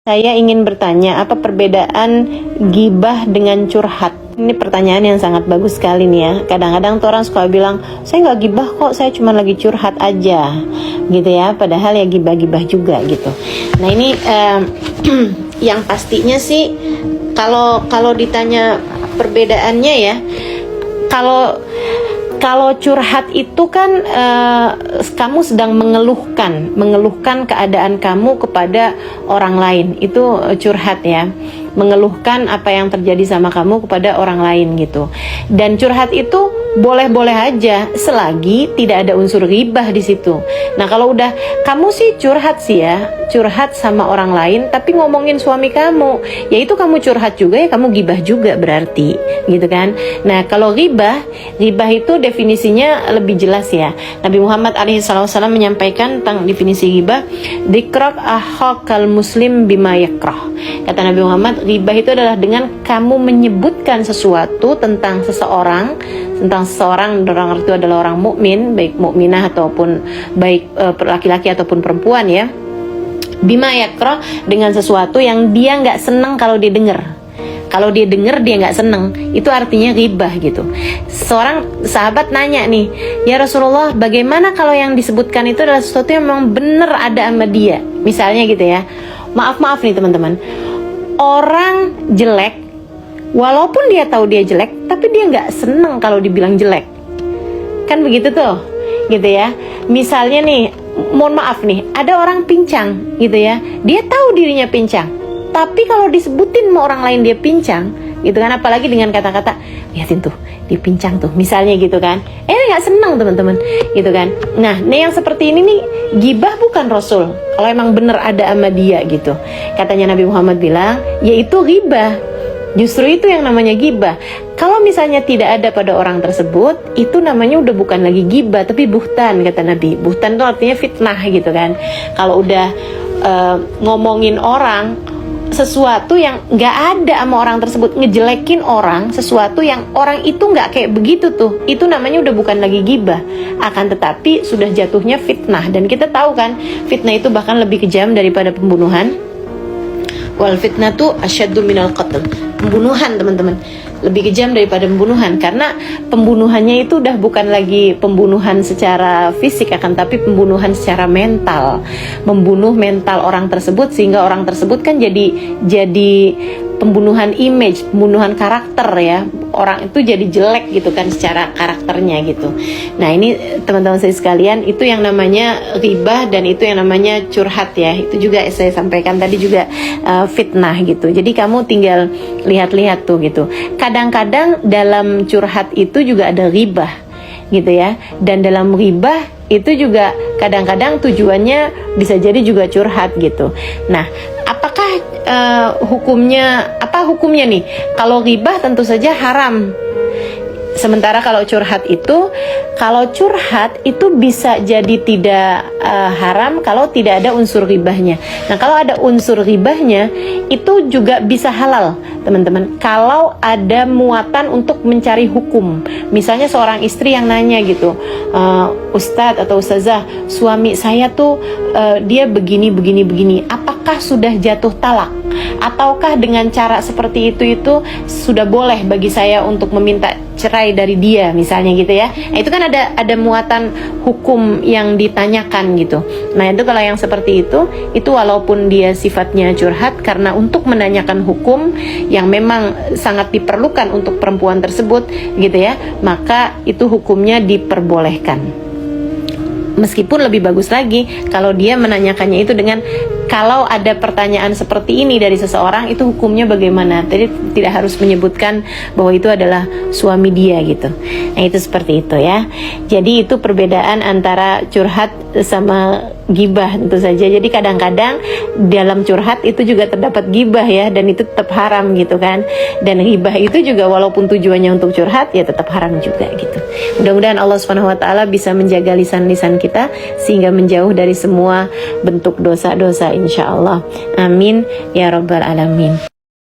Saya ingin bertanya, apa perbedaan gibah dengan curhat? Ini pertanyaan yang sangat bagus sekali nih ya. Kadang-kadang tuh orang suka bilang, saya nggak gibah kok, saya cuma lagi curhat aja, gitu ya. Padahal ya gibah-gibah juga gitu. Nah ini yang pastinya sih, kalau ditanya perbedaannya ya, kalau curhat itu kan kamu sedang mengeluhkan keadaan kamu kepada orang lain. Itu curhat ya. Mengeluhkan apa yang terjadi sama kamu kepada orang lain gitu. Dan curhat itu boleh-boleh aja selagi tidak ada unsur ghibah di situ. Nah, kalau udah kamu sih curhat sih ya, curhat sama orang lain tapi ngomongin suami kamu, ya itu kamu curhat juga ya, kamu ghibah juga berarti, gitu kan. Nah, kalau ghibah itu definisinya lebih jelas ya. Nabi Muhammad SAW menyampaikan tentang definisi ghibah, "Dzikrok akhakal muslim bima yakrah." Kata Nabi Muhammad, ghibah itu adalah dengan kamu menyebutkan sesuatu tentang seseorang, orang itu adalah orang mukmin, baik mukminah ataupun baik laki-laki ataupun perempuan ya. Bima yakrah, dengan sesuatu yang dia nggak senang kalau dia dengar. Kalau dia dengar dia nggak senang, itu artinya ghibah gitu. Seorang sahabat nanya nih, ya Rasulullah, bagaimana kalau yang disebutkan itu adalah sesuatu yang memang benar ada sama dia? Misalnya gitu ya. Maaf nih teman-teman, orang jelek, walaupun dia tahu dia jelek, tapi dia nggak senang kalau dibilang jelek. Kan begitu tuh, gitu ya. Misalnya nih, mohon maaf nih, ada orang pincang gitu ya. Dia tahu dirinya pincang, tapi kalau disebutin sama orang lain dia pincang, gitu kan, apalagi dengan kata-kata, lihatin tuh, dia pincang tuh, misalnya gitu kan. Nggak senang teman-teman, gitu kan. Nah, yang seperti ini nih, ghibah bukan Rasul. Kalau emang bener ada sama dia gitu. Katanya Nabi Muhammad bilang, yaitu ghibah. Justru itu yang namanya ghibah. Kalau misalnya tidak ada pada orang tersebut, itu namanya udah bukan lagi ghibah, tapi buhtan, kata Nabi. Buhtan itu artinya fitnah gitu kan. Kalau udah ngomongin orang, sesuatu yang nggak ada sama orang tersebut, ngejelekin orang, sesuatu yang orang itu nggak kayak begitu tuh, itu namanya udah bukan lagi ghibah. Akan tetapi sudah jatuhnya fitnah. Dan kita tahu kan, fitnah itu bahkan lebih kejam daripada pembunuhan. Wal fitnatu asyaddu minal qatl. Pembunuhan teman-teman lebih kejam daripada pembunuhan, karena pembunuhannya itu udah bukan lagi pembunuhan secara fisik, akan tapi pembunuhan secara mental, membunuh mental orang tersebut sehingga orang tersebut kan jadi pembunuhan image, pembunuhan karakter ya, orang itu jadi jelek gitu kan secara karakternya gitu. Nah ini teman-teman saya sekalian, itu yang namanya ghibah dan itu yang namanya curhat ya. Itu juga saya sampaikan tadi juga fitnah gitu. Jadi kamu tinggal lihat-lihat tuh gitu. Kadang-kadang dalam curhat itu juga ada ghibah gitu ya. Dan dalam ghibah itu juga kadang-kadang tujuannya bisa jadi juga curhat gitu. Nah, apakah hukumnya nih? Kalau ghibah tentu saja haram. Sementara kalau curhat itu bisa jadi tidak haram kalau tidak ada unsur ghibahnya. Nah, kalau ada unsur ghibahnya itu juga bisa halal, teman-teman. Kalau ada muatan untuk mencari hukum. Misalnya seorang istri yang nanya gitu, Ustadz atau Ustazah, suami saya tuh dia begini, apakah sudah jatuh talak? Ataukah dengan cara seperti itu sudah boleh bagi saya untuk meminta cerai dari dia, misalnya gitu ya. Nah, itu kan ada muatan hukum yang ditanyakan gitu. Nah, itu kalau yang seperti itu walaupun dia sifatnya curhat karena untuk menanyakan hukum yang memang sangat diperlukan untuk perempuan tersebut gitu ya, maka itu hukumnya diperbolehkan. Meskipun lebih bagus lagi kalau dia menanyakannya itu dengan, kalau ada pertanyaan seperti ini dari seseorang, itu hukumnya bagaimana. Jadi tidak harus menyebutkan bahwa itu adalah suami dia gitu. Nah, itu seperti itu ya. Jadi itu perbedaan antara curhat sama ghibah tentu saja. Jadi kadang-kadang dalam curhat itu juga terdapat ghibah ya, dan itu tetap haram gitu kan. Dan ghibah itu juga walaupun tujuannya untuk curhat ya tetap haram juga gitu. Mudah-mudahan Allah Subhanahu wa taala bisa menjaga lisan-lisan kita sehingga menjauh dari semua bentuk dosa-dosa insyaallah. Amin ya rabbal alamin.